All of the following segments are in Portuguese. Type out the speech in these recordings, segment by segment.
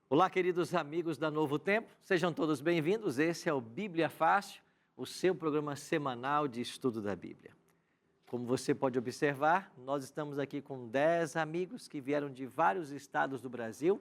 Olá, queridos amigos da Novo Tempo, sejam todos bem-vindos. Esse é o Bíblia Fácil, o seu programa semanal de estudo da Bíblia. Como você pode observar, nós estamos aqui com 10 amigos que vieram de vários estados do Brasil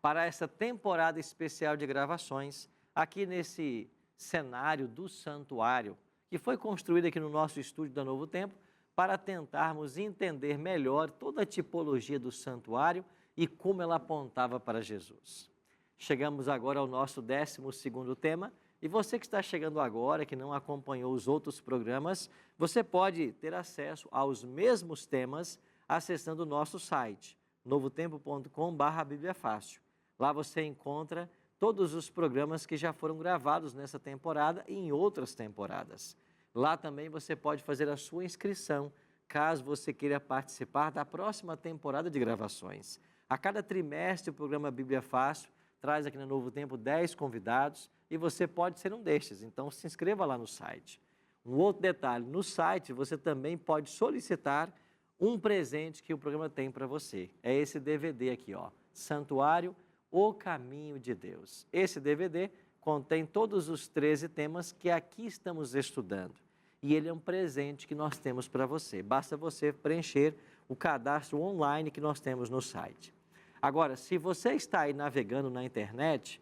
para essa temporada especial de gravações aqui nesse cenário do santuário, que foi construído aqui no nosso estúdio da Novo Tempo para tentarmos entender melhor toda a tipologia do santuário e como ela apontava para Jesus. Chegamos agora ao nosso 12º tema, e você que está chegando agora, que não acompanhou os outros programas, você pode ter acesso aos mesmos temas acessando o nosso site, novotempo.com/bibliafácil. Lá você encontra todos os programas que já foram gravados nessa temporada e em outras temporadas. Lá também você pode fazer a sua inscrição, caso você queira participar da próxima temporada de gravações. A cada trimestre o programa Bíblia Fácil traz aqui no Novo Tempo 10 convidados e você pode ser um destes, então se inscreva lá no site. Um outro detalhe, no site você também pode solicitar um presente que o programa tem para você. É esse DVD aqui, ó, Santuário, o Caminho de Deus. Esse DVD contém todos os 13 temas que aqui estamos estudando. E ele é um presente que nós temos para você. Basta você preencher o cadastro online que nós temos no site. Agora, se você está aí navegando na internet,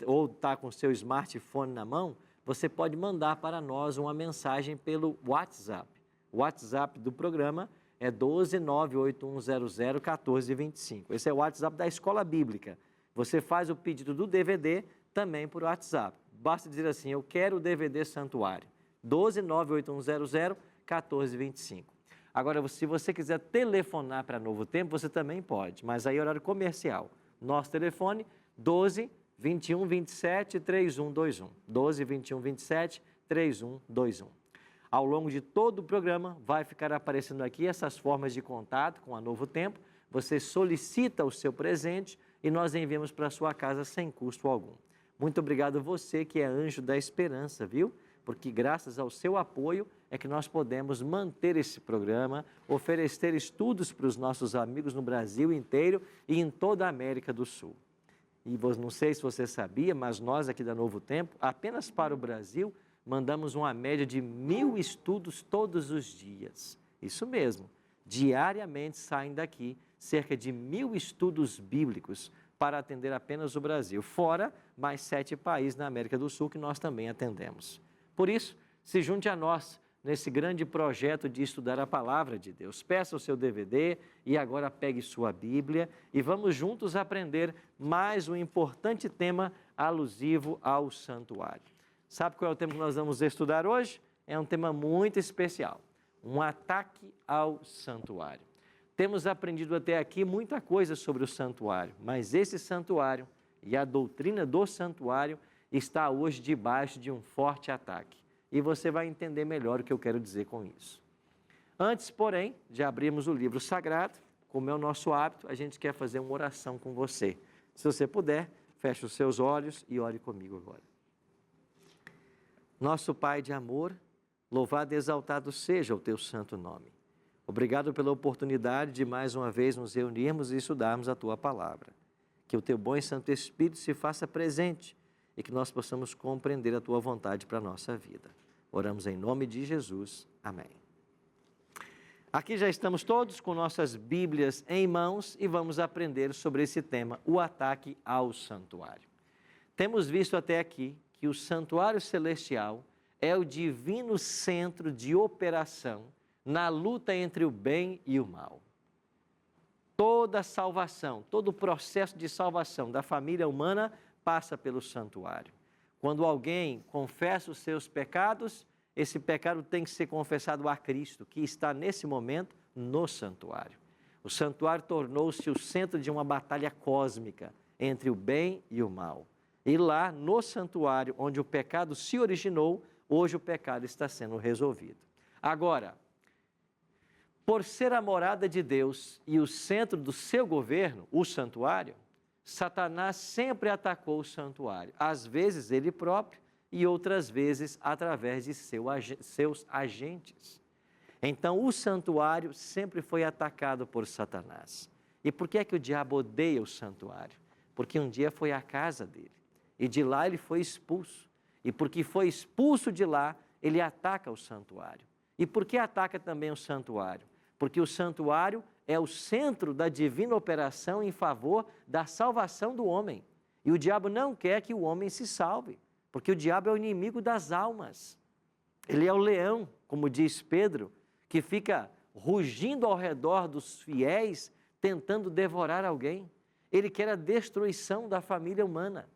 ou está com o seu smartphone na mão, você pode mandar para nós uma mensagem pelo WhatsApp. O WhatsApp do programa é 12981001425. Esse é o WhatsApp da Escola Bíblica. Você faz o pedido do DVD também por WhatsApp. Basta dizer assim, eu quero o DVD Santuário. 12981001425. Agora, se você quiser telefonar para Novo Tempo, você também pode, mas aí é horário comercial. Nosso telefone, 12 21 27 3121. 12 21 27 3121. Ao longo de todo o programa, vai ficar aparecendo aqui essas formas de contato com a Novo Tempo. Você solicita o seu presente e nós enviamos para a sua casa sem custo algum. Muito obrigado você que é anjo da esperança, viu? Porque graças ao seu apoio é que nós podemos manter esse programa, oferecer estudos para os nossos amigos no Brasil inteiro e em toda a América do Sul. E não sei se você sabia, mas nós aqui da Novo Tempo, apenas para o Brasil, mandamos uma média de 1.000 estudos todos os dias. Isso mesmo, diariamente saem daqui cerca de 1.000 estudos bíblicos para atender apenas o Brasil, fora mais 7 países na América do Sul que nós também atendemos. Por isso, se junte a nós nesse grande projeto de estudar a Palavra de Deus. Peça o seu DVD e agora pegue sua Bíblia e vamos juntos aprender mais um importante tema alusivo ao santuário. Sabe qual é o tema que nós vamos estudar hoje? É um tema muito especial, um ataque ao santuário. Temos aprendido até aqui muita coisa sobre o santuário, mas esse santuário e a doutrina do santuário está hoje debaixo de um forte ataque. E você vai entender melhor o que eu quero dizer com isso. Antes, porém, de abrirmos o livro sagrado, como é o nosso hábito, a gente quer fazer uma oração com você. Se você puder, feche os seus olhos e ore comigo agora. Nosso Pai de amor, louvado e exaltado seja o teu santo nome. Obrigado pela oportunidade de mais uma vez nos reunirmos e estudarmos a tua palavra. Que o teu bom e santo Espírito se faça presente e que nós possamos compreender a tua vontade para a nossa vida. Oramos em nome de Jesus. Amém. Aqui já estamos todos com nossas Bíblias em mãos e vamos aprender sobre esse tema, o ataque ao santuário. Temos visto até aqui que o santuário celestial é o divino centro de operação na luta entre o bem e o mal. Toda a salvação, todo o processo de salvação da família humana passa pelo santuário. Quando alguém confessa os seus pecados, esse pecado tem que ser confessado a Cristo, que está nesse momento no santuário. O santuário tornou-se o centro de uma batalha cósmica entre o bem e o mal. E lá no santuário, onde o pecado se originou, hoje o pecado está sendo resolvido. Agora, por ser a morada de Deus e o centro do seu governo, o santuário, Satanás sempre atacou o santuário, às vezes ele próprio e outras vezes através de seus agentes. Então, o santuário sempre foi atacado por Satanás. E por que é que o diabo odeia o santuário? Porque um dia foi a casa dele e de lá ele foi expulso. E porque foi expulso de lá, ele ataca o santuário. E por que ataca também o santuário? Porque o santuário é o centro da divina operação em favor da salvação do homem. E o diabo não quer que o homem se salve, porque o diabo é o inimigo das almas. Ele é o leão, como diz Pedro, que fica rugindo ao redor dos fiéis, tentando devorar alguém. Ele quer a destruição da família humana.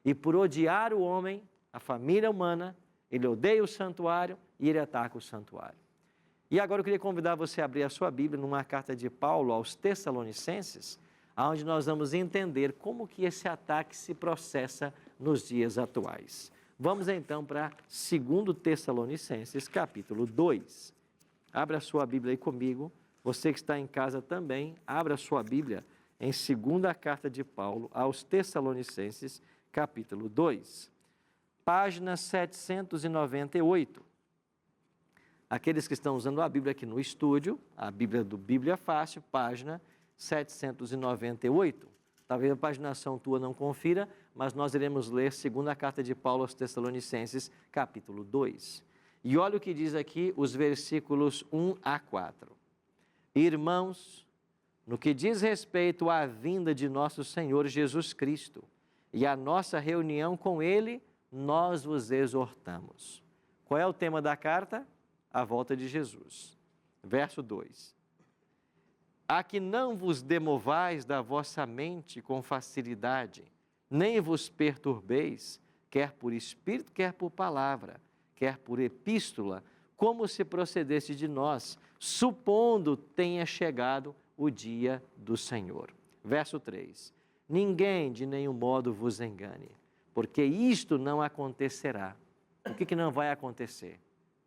E por odiar o homem, a família humana, ele odeia o santuário e ele ataca o santuário. E agora eu queria convidar você a abrir a sua Bíblia numa carta de Paulo aos Tessalonicenses, onde nós vamos entender como que esse ataque se processa nos dias atuais. Vamos então para 2 Tessalonicenses, capítulo 2. Abra a sua Bíblia aí comigo. Você que está em casa também, abra a sua Bíblia em 2ª carta de Paulo aos Tessalonicenses, capítulo 2. Página 798. Aqueles que estão usando a Bíblia aqui no estúdio, a Bíblia do Bíblia Fácil, página 798. Talvez a paginação tua não confira, mas nós iremos ler 2ª carta de Paulo aos Tessalonicenses, capítulo 2. E olha o que diz aqui os versículos 1 a 4. Irmãos, no que diz respeito à vinda de nosso Senhor Jesus Cristo e à nossa reunião com Ele, nós vos exortamos. Qual é o tema da carta? A volta de Jesus. Verso 2. A que não vos demovais da vossa mente com facilidade, nem vos perturbeis, quer por espírito, quer por palavra, quer por epístola, como se procedesse de nós, supondo tenha chegado o dia do Senhor. Verso 3. Ninguém de nenhum modo vos engane, porque isto não acontecerá. O que não vai acontecer?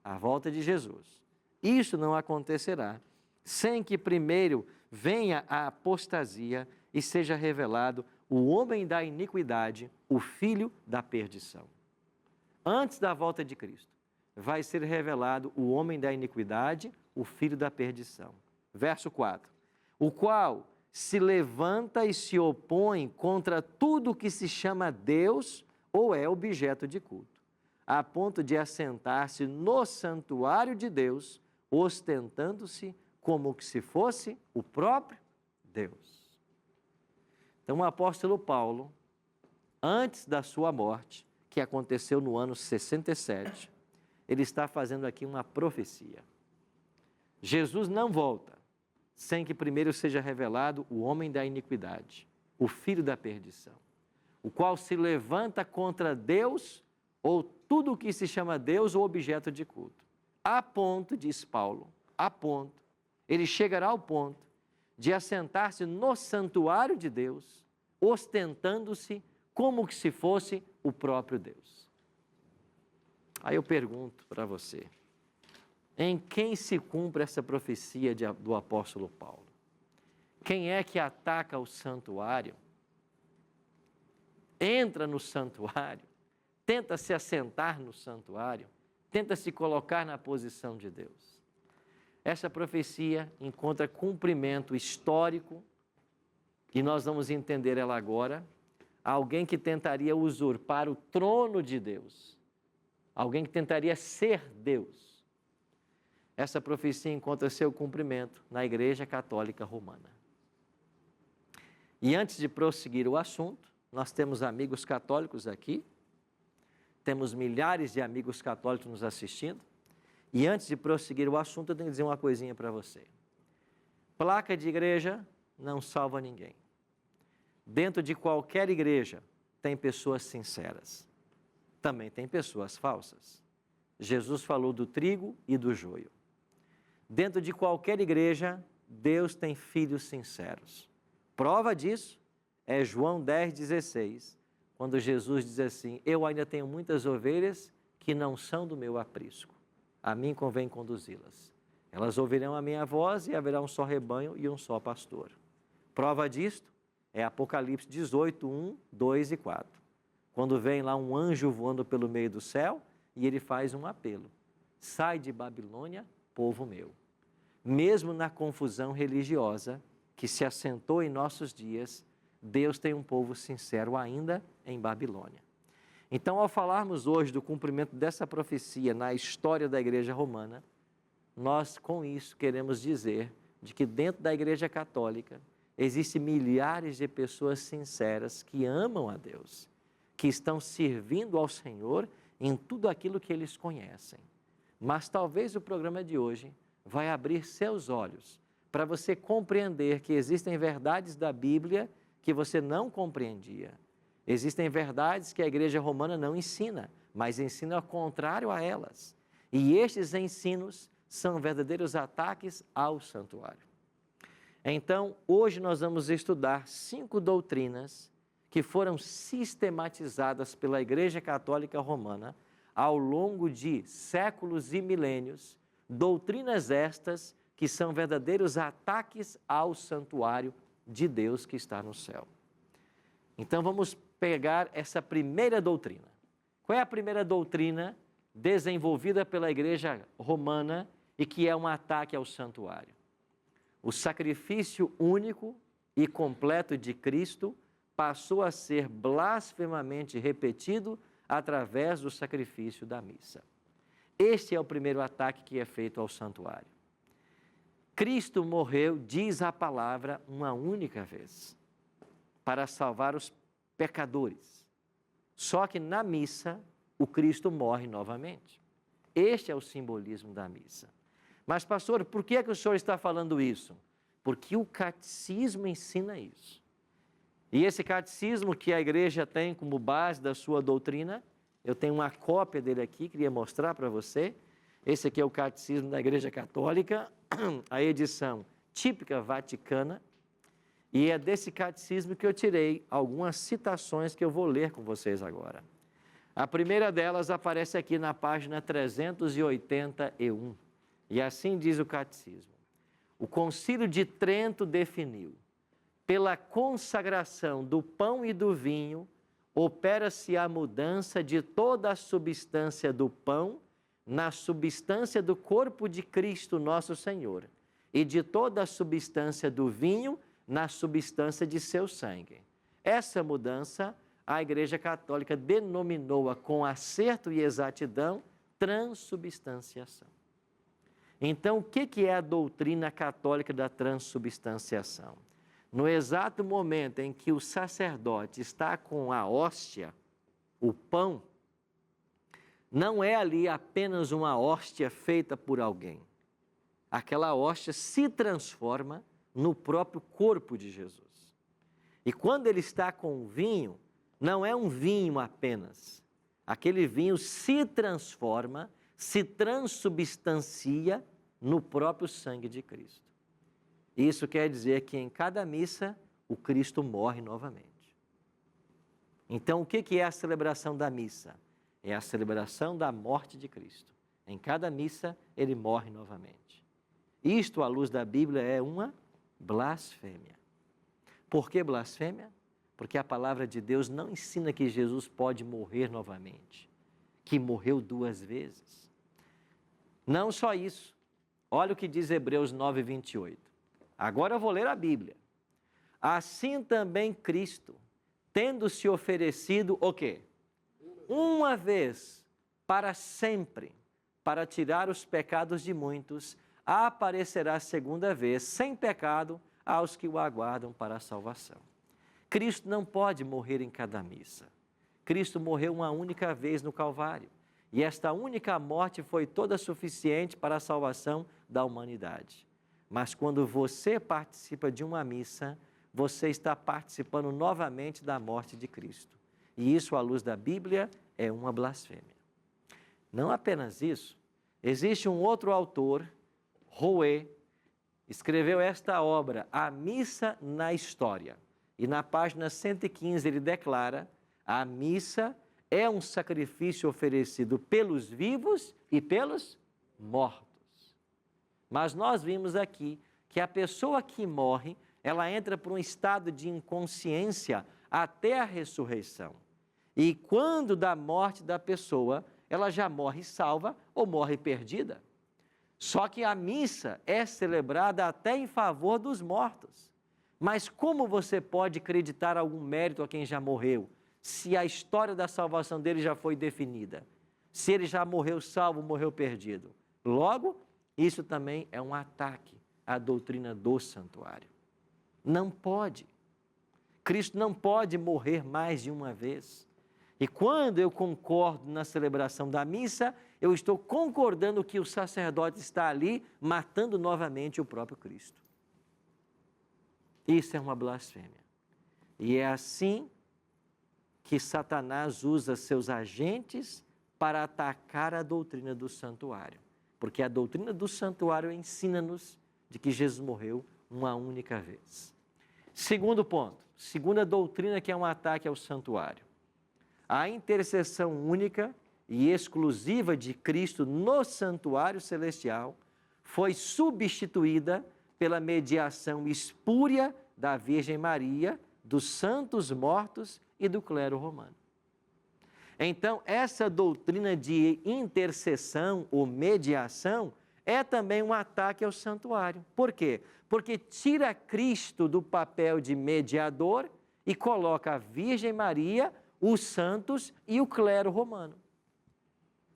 A volta de Jesus. Isso não acontecerá sem que primeiro venha a apostasia e seja revelado o homem da iniquidade, o filho da perdição. Antes da volta de Cristo, vai ser revelado o homem da iniquidade, o filho da perdição. Verso 4. O qual se levanta e se opõe contra tudo que se chama Deus ou é objeto de culto, a ponto de assentar-se no santuário de Deus, ostentando-se como que se fosse o próprio Deus. Então, o apóstolo Paulo, antes da sua morte, que aconteceu no ano 67, ele está fazendo aqui uma profecia. Jesus não volta sem que primeiro seja revelado o homem da iniquidade, o filho da perdição, o qual se levanta contra Deus ou tudo o que se chama Deus ou objeto de culto. A ponto, diz Paulo, a ponto, ele chegará ao ponto de assentar-se no santuário de Deus, ostentando-se como que se fosse o próprio Deus. Aí eu pergunto para você, em quem se cumpre essa profecia do apóstolo Paulo? Quem é que ataca o santuário? Entra no santuário, tenta se assentar no santuário, tenta se colocar na posição de Deus. Essa profecia encontra cumprimento histórico, e nós vamos entender ela agora. Alguém que tentaria usurpar o trono de Deus, alguém que tentaria ser Deus. Essa profecia encontra seu cumprimento na Igreja Católica Romana. E antes de prosseguir o assunto, nós temos amigos católicos aqui, temos milhares de amigos católicos nos assistindo, e antes de prosseguir o assunto, eu tenho que dizer uma coisinha para você. Placa de igreja não salva ninguém. Dentro de qualquer igreja tem pessoas sinceras, também tem pessoas falsas. Jesus falou do trigo e do joio. Dentro de qualquer igreja, Deus tem filhos sinceros. Prova disso é João 10,16, quando Jesus diz assim: eu ainda tenho muitas ovelhas que não são do meu aprisco. A mim convém conduzi-las. Elas ouvirão a minha voz e haverá um só rebanho e um só pastor. Prova disto é Apocalipse 18, 1, 2 e 4. Quando vem lá um anjo voando pelo meio do céu e ele faz um apelo: sai de Babilônia, povo meu. Mesmo na confusão religiosa que se assentou em nossos dias, Deus tem um povo sincero ainda em Babilônia. Então, ao falarmos hoje do cumprimento dessa profecia na história da Igreja Romana, nós com isso queremos dizer de que dentro da Igreja Católica existem milhares de pessoas sinceras que amam a Deus, que estão servindo ao Senhor em tudo aquilo que eles conhecem. Mas talvez o programa de hoje vai abrir seus olhos para você compreender que existem verdades da Bíblia que você não compreendia. Existem verdades que a Igreja Romana não ensina, mas ensina ao contrário a elas. E estes ensinos são verdadeiros ataques ao santuário. Então, hoje nós vamos estudar 5 doutrinas que foram sistematizadas pela Igreja Católica Romana ao longo de séculos e milênios, doutrinas estas que são verdadeiros ataques ao santuário de Deus que está no céu. Então vamos pegar essa primeira doutrina. Qual é a primeira doutrina desenvolvida pela Igreja Romana e que é um ataque ao santuário? O sacrifício único e completo de Cristo passou a ser blasfemamente repetido através do sacrifício da missa. Este é o primeiro ataque que é feito ao santuário. Cristo morreu, diz a palavra, uma única vez, para salvar os pecadores. Só que na missa, o Cristo morre novamente. Este é o simbolismo da missa. Mas, pastor, por que o senhor está falando isso? Porque o catecismo ensina isso. E esse catecismo que a igreja tem como base da sua doutrina, eu tenho uma cópia dele aqui, queria mostrar para você. Esse aqui é o catecismo da Igreja Católica, a edição típica vaticana. E é desse catecismo que eu tirei algumas citações que eu vou ler com vocês agora. A primeira delas aparece aqui na página 381. E assim diz o catecismo: o Concílio de Trento definiu: pela consagração do pão e do vinho, opera-se a mudança de toda a substância do pão na substância do corpo de Cristo nosso Senhor, e de toda a substância do vinho na substância de seu sangue. Essa mudança, a Igreja Católica denominou-a com acerto e exatidão transubstanciação. Então, o que é a doutrina católica da transubstanciação? No exato momento em que o sacerdote está com a hóstia, o pão, não é ali apenas uma hóstia feita por alguém. Aquela hóstia se transforma no próprio corpo de Jesus. E quando ele está com o vinho, não é um vinho apenas. Aquele vinho se transforma, se transubstancia no próprio sangue de Cristo. Isso quer dizer que em cada missa o Cristo morre novamente. Então, o que é a celebração da missa? É a celebração da morte de Cristo. Em cada missa ele morre novamente. Isto, à luz da Bíblia, é uma blasfêmia. Por que blasfêmia? Porque a palavra de Deus não ensina que Jesus pode morrer novamente, que morreu 2 vezes. Não só isso. Olha o que diz Hebreus 9, 28. Agora eu vou ler a Bíblia. Assim também Cristo, tendo se oferecido o quê? Uma vez, para sempre, para tirar os pecados de muitos, aparecerá segunda vez, sem pecado, aos que o aguardam para a salvação. Cristo não pode morrer em cada missa. Cristo morreu uma única vez no Calvário. E esta única morte foi toda suficiente para a salvação da humanidade. Mas quando você participa de uma missa, você está participando novamente da morte de Cristo. E isso, à luz da Bíblia, é uma blasfêmia. Não apenas isso, existe um outro autor, Rouet, escreveu esta obra, A Missa na História. E na página 115 ele declara: A missa é um sacrifício oferecido pelos vivos e pelos mortos. Mas nós vimos aqui que a pessoa que morre, ela entra por um estado de inconsciência até a ressurreição. E quando da morte da pessoa, ela já morre salva ou morre perdida. Só que a missa é celebrada até em favor dos mortos. Mas como você pode acreditar algum mérito a quem já morreu, se a história da salvação dele já foi definida? Se ele já morreu salvo, morreu perdido? Logo, isso também é um ataque à doutrina do santuário. Não pode. Cristo não pode morrer mais de uma vez. E quando eu concordo na celebração da missa, eu estou concordando que o sacerdote está ali matando novamente o próprio Cristo. Isso é uma blasfêmia. E é assim que Satanás usa seus agentes para atacar a doutrina do santuário. Porque a doutrina do santuário ensina-nos de que Jesus morreu uma única vez. Segundo ponto, segunda doutrina que é um ataque ao santuário. A intercessão única e exclusiva de Cristo no santuário celestial foi substituída pela mediação espúria da Virgem Maria, dos santos mortos e do clero romano. Então, essa doutrina de intercessão ou mediação é também um ataque ao santuário. Por quê? Porque tira Cristo do papel de mediador e coloca a Virgem Maria, os santos e o clero romano.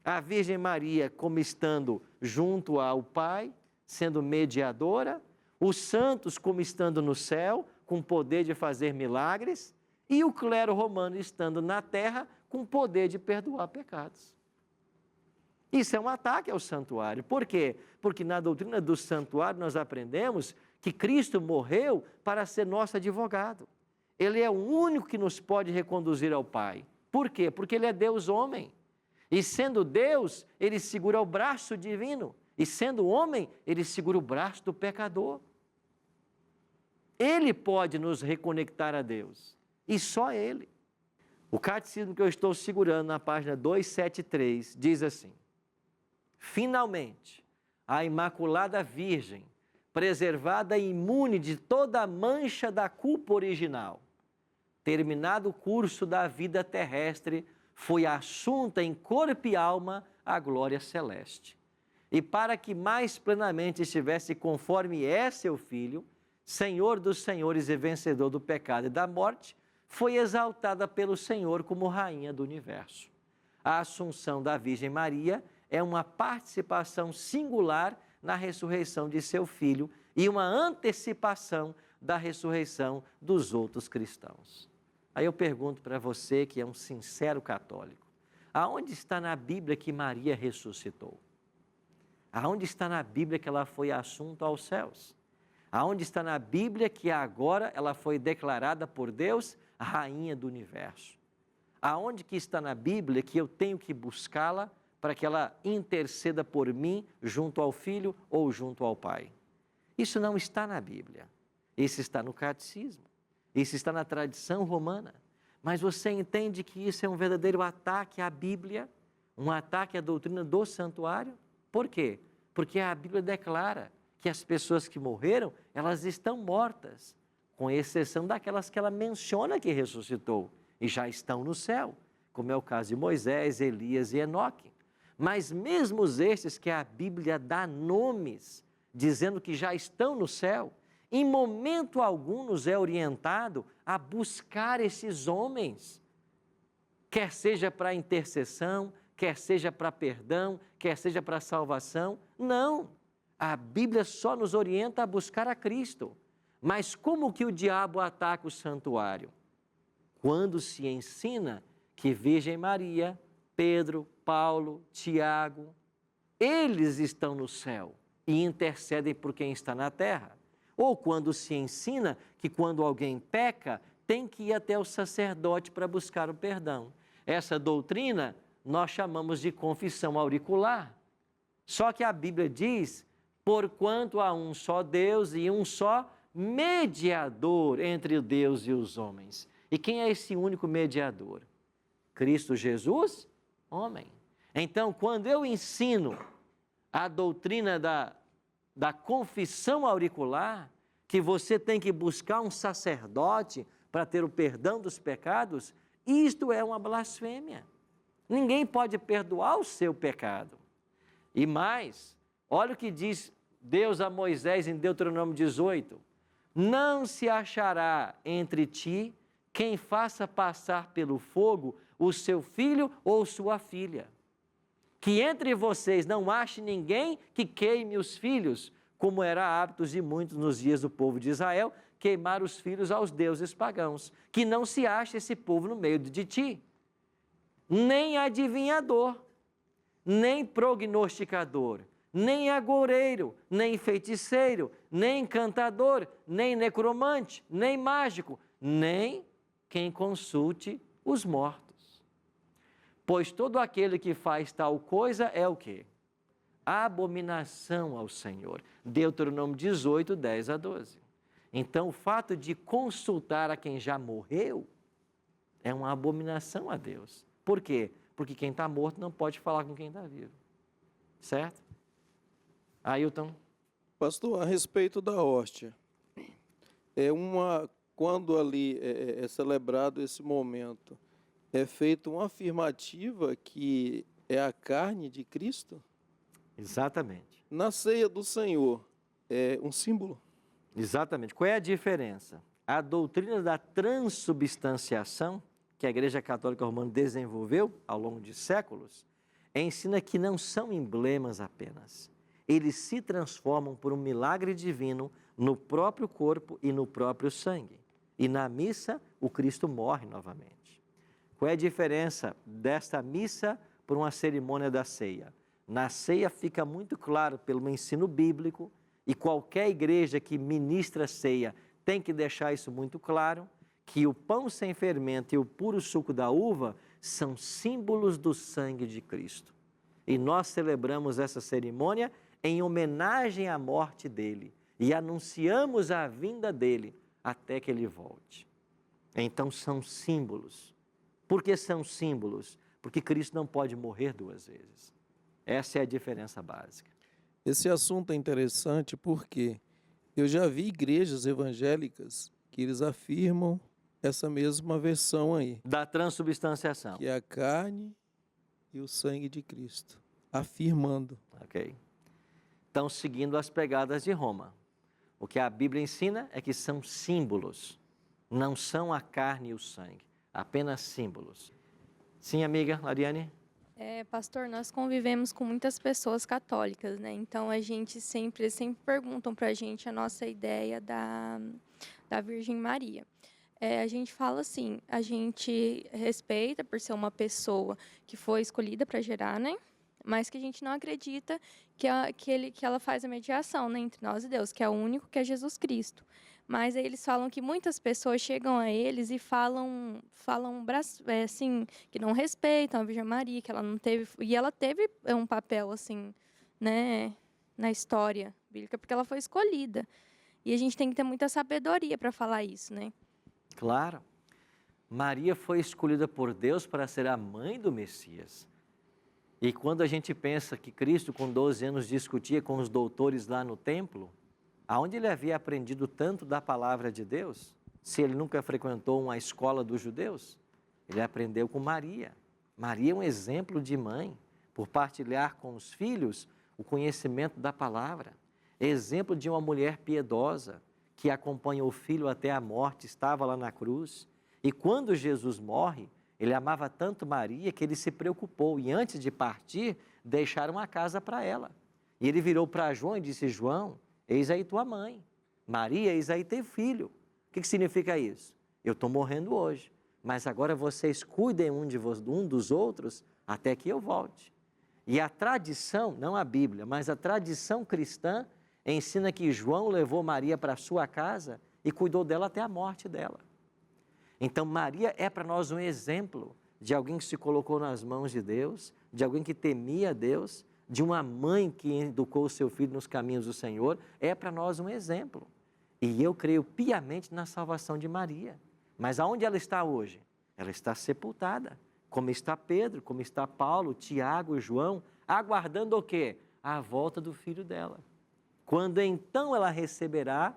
A Virgem Maria como estando junto ao Pai, sendo mediadora, os santos como estando no céu, com poder de fazer milagres, e o clero romano estando na terra, com poder de perdoar pecados. Isso é um ataque ao santuário. Por quê? Porque na doutrina do santuário nós aprendemos que Cristo morreu para ser nosso advogado. Ele é o único que nos pode reconduzir ao Pai. Por quê? Porque Ele é Deus homem. E sendo Deus, Ele segura o braço divino. E sendo homem, Ele segura o braço do pecador. Ele pode nos reconectar a Deus. E só Ele. O catecismo que eu estou segurando na página 273 diz assim: finalmente, a Imaculada Virgem, preservada e imune de toda a mancha da culpa original, terminado o curso da vida terrestre, foi assunta em corpo e alma à glória celeste. E para que mais plenamente estivesse conforme é seu Filho, Senhor dos senhores e vencedor do pecado e da morte, foi exaltada pelo Senhor como Rainha do Universo. A Assunção da Virgem Maria é uma participação singular na ressurreição de seu Filho e uma antecipação da ressurreição dos outros cristãos. Aí eu pergunto para você, que é um sincero católico, aonde está na Bíblia que Maria ressuscitou? Aonde está na Bíblia que ela foi assunta aos céus? Aonde está na Bíblia que agora ela foi declarada por Deus a Rainha do Universo? Aonde que está na Bíblia que eu tenho que buscá-la para que ela interceda por mim junto ao Filho ou junto ao Pai? Isso não está na Bíblia. Isso está no catecismo. Isso está na tradição romana. Mas você entende que isso é um verdadeiro ataque à Bíblia? Um ataque à doutrina do santuário? Por quê? Porque a Bíblia declara que as pessoas que morreram, elas estão mortas, com exceção daquelas que ela menciona que ressuscitou e já estão no céu, como é o caso de Moisés, Elias e Enoque. Mas mesmo estes que a Bíblia dá nomes, dizendo que já estão no céu, em momento algum nos é orientado a buscar esses homens, quer seja para intercessão, quer seja para perdão, quer seja para salvação. Não, a Bíblia só nos orienta a buscar a Cristo. Mas como que o diabo ataca o santuário? Quando se ensina que Virgem Maria, Pedro, Paulo, Tiago, eles estão no céu e intercedem por quem está na terra. Ou quando se ensina que quando alguém peca, tem que ir até o sacerdote para buscar o perdão. Essa doutrina nós chamamos de confissão auricular. Só que a Bíblia diz, porquanto há um só Deus e um só mediador entre o Deus e os homens. E quem é esse único mediador? Cristo Jesus, homem. Então, quando eu ensino a doutrina da confissão auricular, que você tem que buscar um sacerdote para ter o perdão dos pecados, isto é uma blasfêmia. Ninguém pode perdoar o seu pecado. E mais, olha o que diz Deus a Moisés em Deuteronômio 18: não se achará entre ti quem faça passar pelo fogo o seu filho ou sua filha. Que entre vocês não ache ninguém que queime os filhos, como era hábito de muitos nos dias do povo de Israel, queimar os filhos aos deuses pagãos. Que não se ache esse povo no meio de ti. Nem adivinhador, nem prognosticador, nem agoureiro, nem feiticeiro, nem encantador, nem necromante, nem mágico, nem quem consulte os mortos. Pois todo aquele que faz tal coisa é o quê? Abominação ao Senhor. Deuteronômio 18, 10 a 12. Então, o fato de consultar a quem já morreu é uma abominação a Deus. Por quê? Porque quem está morto não pode falar com quem está vivo. Certo? Ailton? Pastor, a respeito da hóstia, quando ali é celebrado esse momento, é feita uma afirmativa que é a carne de Cristo? Exatamente. Na ceia do Senhor, é um símbolo? Exatamente. Qual é a diferença? A doutrina da transubstanciação, que a Igreja Católica Romana desenvolveu ao longo de séculos, ensina que não são emblemas apenas. Eles se transformam por um milagre divino no próprio corpo e no próprio sangue. E na missa, o Cristo morre novamente. Qual é a diferença desta missa por uma cerimônia da ceia? Na ceia fica muito claro pelo ensino bíblico, e qualquer igreja que ministra ceia tem que deixar isso muito claro, que o pão sem fermento e o puro suco da uva são símbolos do sangue de Cristo. E nós celebramos essa cerimônia em homenagem à morte dele e anunciamos a vinda dele até que ele volte. Então são símbolos. Por que são símbolos? Porque Cristo não pode morrer duas vezes. Essa é a diferença básica. Esse assunto é interessante porque eu já vi igrejas evangélicas que eles afirmam essa mesma versão aí. Da transubstanciação. Que é a carne e o sangue de Cristo. Afirmando. Ok. Estão seguindo as pegadas de Roma. O que a Bíblia ensina é que são símbolos. Não são a carne e o sangue. Apenas símbolos. Sim, amiga Lariane? Pastor, nós convivemos com muitas pessoas católicas, né? Então a gente sempre perguntam para a gente a nossa ideia da Virgem Maria. A gente fala assim, a gente respeita por ser uma pessoa que foi escolhida para gerar, né? Mas que a gente não acredita que ela faz a mediação, né, entre nós e Deus, que é o único, que é Jesus Cristo. Mas aí eles falam que muitas pessoas chegam a eles e falam assim, que não respeitam a Virgem Maria, que ela não teve, e ela teve um papel assim, né, na história bíblica, porque ela foi escolhida. E a gente tem que ter muita sabedoria para falar isso, né? Claro. Maria foi escolhida por Deus para ser a mãe do Messias. E quando a gente pensa que Cristo, com 12 anos, discutia com os doutores lá no templo, aonde ele havia aprendido tanto da palavra de Deus? Se ele nunca frequentou uma escola dos judeus, ele aprendeu com Maria. Maria é um exemplo de mãe, por partilhar com os filhos o conhecimento da palavra. Exemplo de uma mulher piedosa, que acompanha o filho até a morte, estava lá na cruz. E quando Jesus morre, ele amava tanto Maria que ele se preocupou. E antes de partir, deixaram a casa para ela. E ele virou para João e disse: João, eis aí tua mãe. Maria, eis aí teu filho. O que significa isso? Eu estou morrendo hoje, mas agora vocês cuidem um dos outros até que eu volte. E a tradição, não a Bíblia, mas a tradição cristã ensina que João levou Maria para a sua casa e cuidou dela até a morte dela. Então Maria é para nós um exemplo de alguém que se colocou nas mãos de Deus, de alguém que temia Deus, de uma mãe que educou o seu filho nos caminhos do Senhor. É para nós um exemplo. E eu creio piamente na salvação de Maria. Mas aonde ela está hoje? Ela está sepultada, como está Pedro, como está Paulo, Tiago e João, aguardando o quê? A volta do filho dela. Quando então ela receberá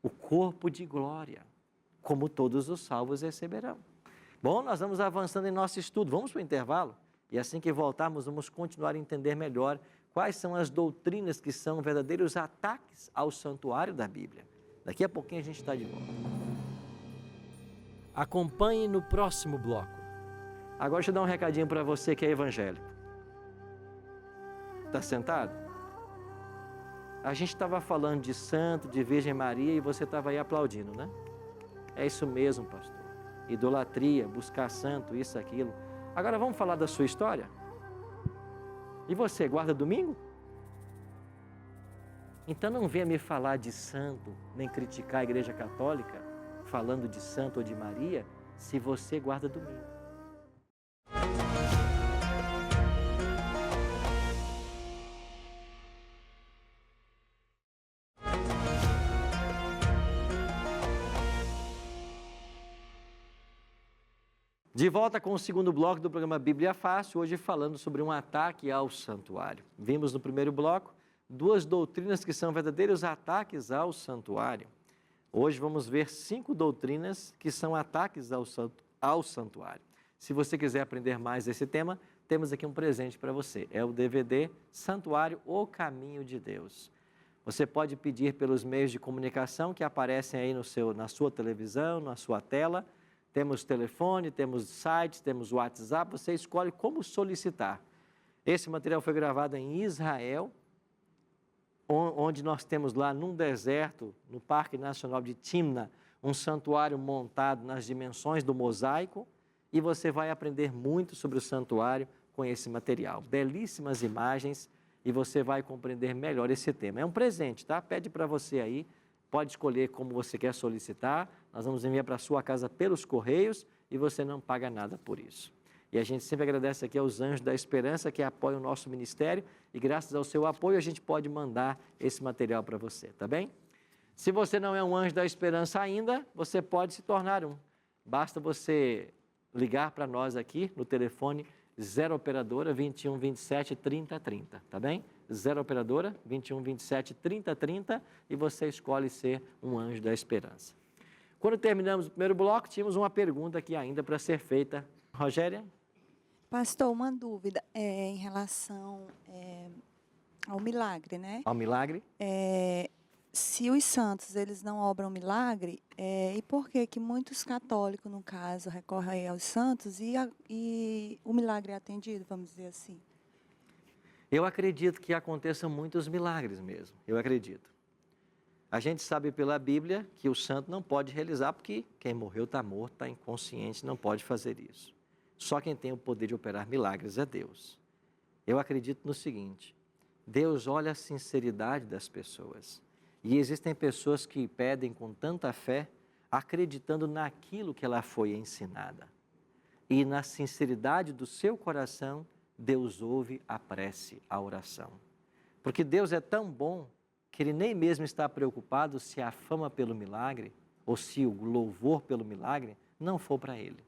o corpo de glória, como todos os salvos receberão. Bom, nós vamos avançando em nosso estudo. Vamos para o intervalo? E assim que voltarmos, vamos continuar a entender melhor quais são as doutrinas que são verdadeiros ataques ao santuário da Bíblia. Daqui a pouquinho a gente está de volta. Acompanhe no próximo bloco. Agora deixa eu dar um recadinho para você que é evangélico. Está sentado? A gente estava falando de santo, de Virgem Maria, e você estava aí aplaudindo, né? É isso mesmo, pastor. Idolatria, buscar santo, isso, aquilo. Agora vamos falar da sua história? E você, guarda domingo? Então não venha me falar de santo, nem criticar a Igreja Católica, falando de santo ou de Maria, se você guarda domingo. De volta com o segundo bloco do programa Bíblia Fácil, hoje falando sobre um ataque ao santuário. Vimos no primeiro bloco duas doutrinas que são verdadeiros ataques ao santuário. Hoje vamos ver 5 doutrinas que são ataques ao santuário. Se você quiser aprender mais desse tema, temos aqui um presente para você. É o DVD Santuário, o Caminho de Deus. Você pode pedir pelos meios de comunicação que aparecem aí na sua televisão, na sua tela. Temos telefone, temos sites, temos WhatsApp, você escolhe como solicitar. Esse material foi gravado em Israel, onde nós temos lá num deserto, no Parque Nacional de Timna, um santuário montado nas dimensões do mosaico, e você vai aprender muito sobre o santuário com esse material. Belíssimas imagens, e você vai compreender melhor esse tema. É um presente, tá? Pede para você aí. Pode escolher como você quer solicitar, nós vamos enviar para a sua casa pelos correios e você não paga nada por isso. E a gente sempre agradece aqui aos Anjos da Esperança que apoiam o nosso ministério e graças ao seu apoio a gente pode mandar esse material para você, tá bem? Se você não é um Anjo da Esperança ainda, você pode se tornar um. Basta você ligar para nós aqui no telefone 0 operadora 21 27 30 30, tá bem? 0 operadora 21 27 30 30 e você escolhe ser um Anjo da Esperança. Quando terminamos o primeiro bloco, tínhamos uma pergunta aqui ainda para ser feita. Rogéria? Pastor, uma dúvida em relação ao milagre, né? Ao milagre? Se os santos eles não obram milagre, e por que muitos católicos, no caso, recorrem aos santos e o milagre é atendido, vamos dizer assim? Eu acredito que aconteçam muitos milagres mesmo, eu acredito. A gente sabe pela Bíblia que o santo não pode realizar porque quem morreu está morto, está inconsciente, não pode fazer isso. Só quem tem o poder de operar milagres é Deus. Eu acredito no seguinte, Deus olha a sinceridade das pessoas. E existem pessoas que pedem com tanta fé, acreditando naquilo que ela foi ensinada. E na sinceridade do seu coração, Deus ouve a prece, a oração. Porque Deus é tão bom que Ele nem mesmo está preocupado se a fama pelo milagre ou se o louvor pelo milagre não for para Ele.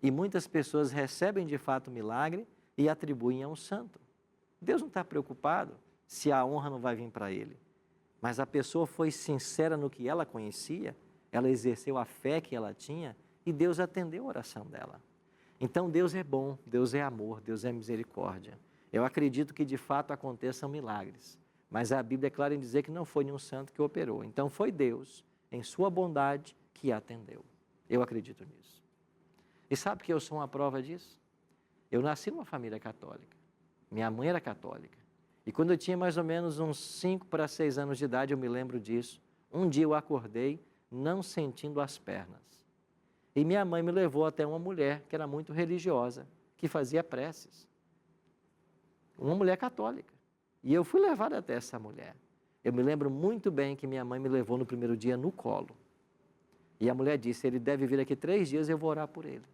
E muitas pessoas recebem de fato o milagre e atribuem a um santo. Deus não está preocupado se a honra não vai vir para Ele. Mas a pessoa foi sincera no que ela conhecia, ela exerceu a fé que ela tinha e Deus atendeu a oração dela. Então Deus é bom, Deus é amor, Deus é misericórdia. Eu acredito que de fato aconteçam milagres, mas a Bíblia é clara em dizer que não foi nenhum santo que operou. Então foi Deus, em sua bondade, que atendeu. Eu acredito nisso. E sabe que eu sou uma prova disso? Eu nasci numa família católica. Minha mãe era católica. E quando eu tinha mais ou menos uns 5 para 6 anos de idade, eu me lembro disso. Um dia eu acordei não sentindo as pernas. E minha mãe me levou até uma mulher que era muito religiosa, que fazia preces. Uma mulher católica. E eu fui levado até essa mulher. Eu me lembro muito bem que minha mãe me levou no primeiro dia no colo. E a mulher disse, ele deve vir aqui 3 dias, eu vou orar por ele.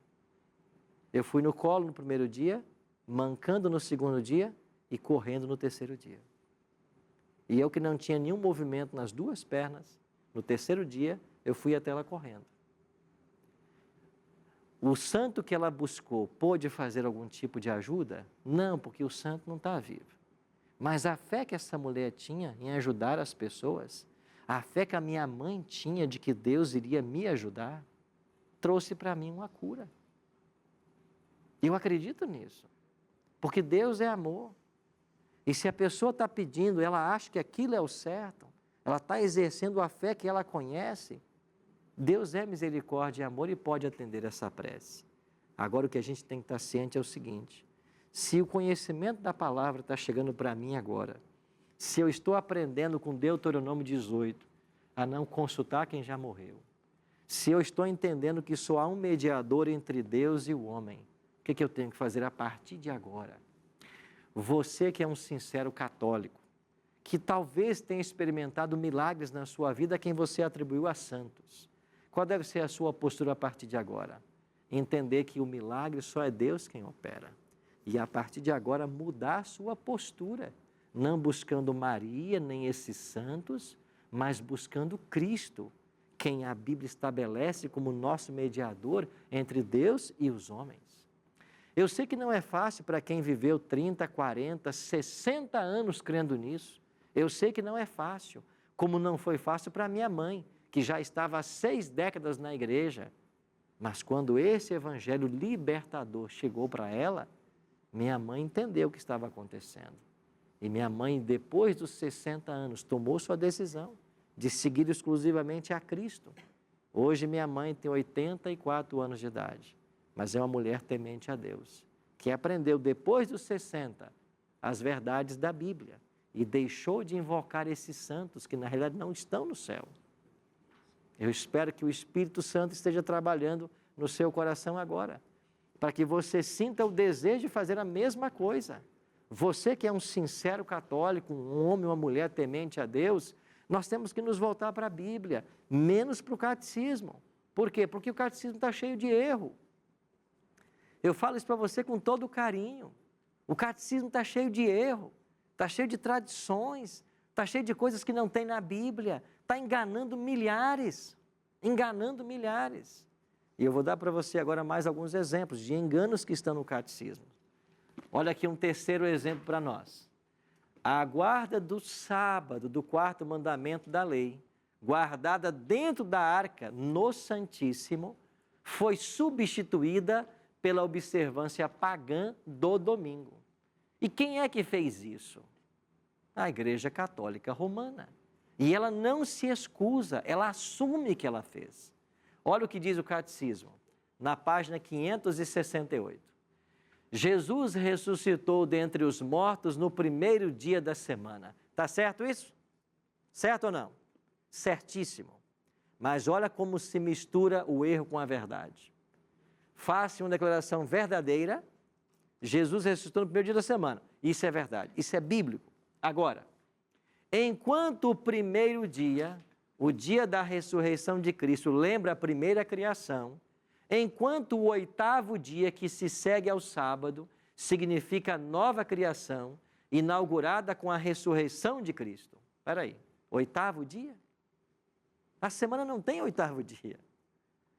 Eu fui no colo no primeiro dia, mancando no segundo dia e correndo no terceiro dia. E eu que não tinha nenhum movimento nas 2 pernas, no terceiro dia, eu fui até ela correndo. O santo que ela buscou pôde fazer algum tipo de ajuda? Não, porque o santo não está vivo. Mas a fé que essa mulher tinha em ajudar as pessoas, a fé que a minha mãe tinha de que Deus iria me ajudar, trouxe para mim uma cura. Eu acredito nisso, porque Deus é amor. E se a pessoa está pedindo, ela acha que aquilo é o certo, ela está exercendo a fé que ela conhece, Deus é misericórdia e amor e pode atender essa prece. Agora o que a gente tem que estar ciente é o seguinte: se o conhecimento da palavra está chegando para mim agora, se eu estou aprendendo com Deuteronômio 18 a não consultar quem já morreu, se eu estou entendendo que só há um mediador entre Deus e o homem, o que eu tenho que fazer a partir de agora? Você que é um sincero católico, que talvez tenha experimentado milagres na sua vida a quem você atribuiu a santos, qual deve ser a sua postura a partir de agora? Entender que o milagre só é Deus quem opera. E a partir de agora mudar a sua postura, não buscando Maria nem esses santos, mas buscando Cristo, quem a Bíblia estabelece como nosso mediador entre Deus e os homens. Eu sei que não é fácil para quem viveu 30, 40, 60 anos crendo nisso. Eu sei que não é fácil, como não foi fácil para minha mãe, que já estava há 6 décadas na igreja. Mas quando esse evangelho libertador chegou para ela, minha mãe entendeu o que estava acontecendo. E minha mãe, depois dos 60 anos, tomou sua decisão de seguir exclusivamente a Cristo. Hoje minha mãe tem 84 anos de idade, mas é uma mulher temente a Deus, que aprendeu depois dos 60 as verdades da Bíblia e deixou de invocar esses santos que na realidade não estão no céu. Eu espero que o Espírito Santo esteja trabalhando no seu coração agora, para que você sinta o desejo de fazer a mesma coisa. Você que é um sincero católico, um homem ou uma mulher temente a Deus, nós temos que nos voltar para a Bíblia, menos para o catecismo. Por quê? Porque o catecismo está cheio de erro. Eu falo isso para você com todo carinho. O catecismo está cheio de erro, está cheio de tradições, está cheio de coisas que não tem na Bíblia, está enganando milhares, enganando milhares. E eu vou dar para você agora mais alguns exemplos de enganos que estão no catecismo. Olha aqui um terceiro exemplo para nós. A guarda do sábado, do 4º mandamento da lei, guardada dentro da arca, no Santíssimo, foi substituída pela observância pagã do domingo. E quem é que fez isso? A Igreja Católica Romana. E ela não se excusa, ela assume que ela fez. Olha o que diz o Catecismo, na página 568. Jesus ressuscitou dentre os mortos no primeiro dia da semana. Está certo isso? Certo ou não? Certíssimo. Mas olha como se mistura o erro com a verdade. Faça uma declaração verdadeira, Jesus ressuscitou no primeiro dia da semana. Isso é verdade, isso é bíblico. Agora, enquanto o primeiro dia, o dia da ressurreição de Cristo, lembra a primeira criação, enquanto o 8º dia que se segue ao sábado significa nova criação, inaugurada com a ressurreição de Cristo. Espera aí, 8º dia? A semana não tem 8º dia.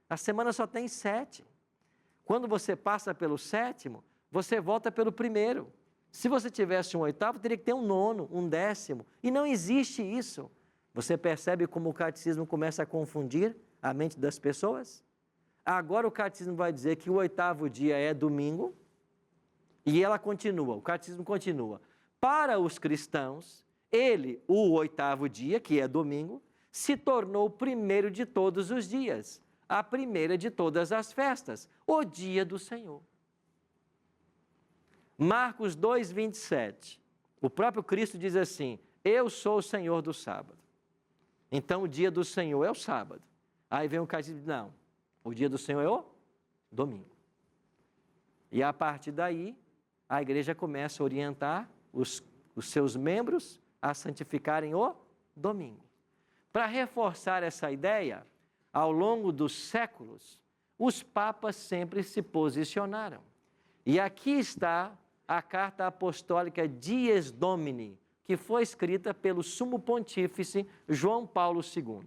A semana só tem 7. Quando você passa pelo 7º, você volta pelo 1º. Se você tivesse um 8º, teria que ter um 9º, um 10º. E não existe isso. Você percebe como o catecismo começa a confundir a mente das pessoas? Agora o catecismo vai dizer que o 8º dia é domingo e ela continua, o catecismo continua. Para os cristãos, ele, o 8º dia, que é domingo, se tornou o primeiro de todos os dias, a primeira de todas as festas, o dia do Senhor. Marcos 2, 27, o próprio Cristo diz assim, eu sou o Senhor do sábado. Então o dia do Senhor é o sábado. Aí vem o catecismo e diz, não, o dia do Senhor é o domingo. E a partir daí, a igreja começa a orientar os seus membros a santificarem o domingo. Para reforçar essa ideia, ao longo dos séculos, os papas sempre se posicionaram. E aqui está a carta apostólica Dies Domini, que foi escrita pelo sumo pontífice João Paulo II.